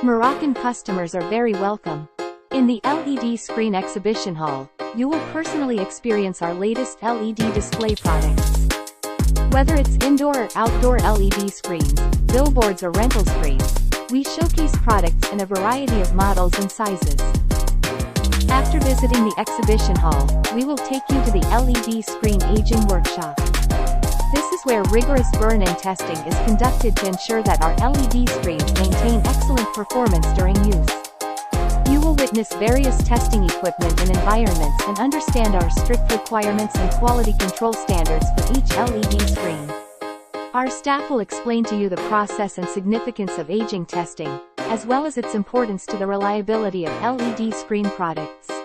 Moroccan customers are very welcome. In the LED Screen Exhibition Hall, you will personally experience our latest LED display products. Whether it's indoor or outdoor LED screens, billboards or rental screens, we showcase products in a variety of models and sizes. After visiting the exhibition hall, we will take you to the LED screen aging workshop. This is where rigorous burn-in testing is conducted to ensure that our LED screens maintain excellent performance during use. You will witness various testing equipment and environments and understand our strict requirements and quality control standards for each LED screen. Our staff will explain to you the process and significance of aging testing, as well as its importance to the reliability of LED screen products.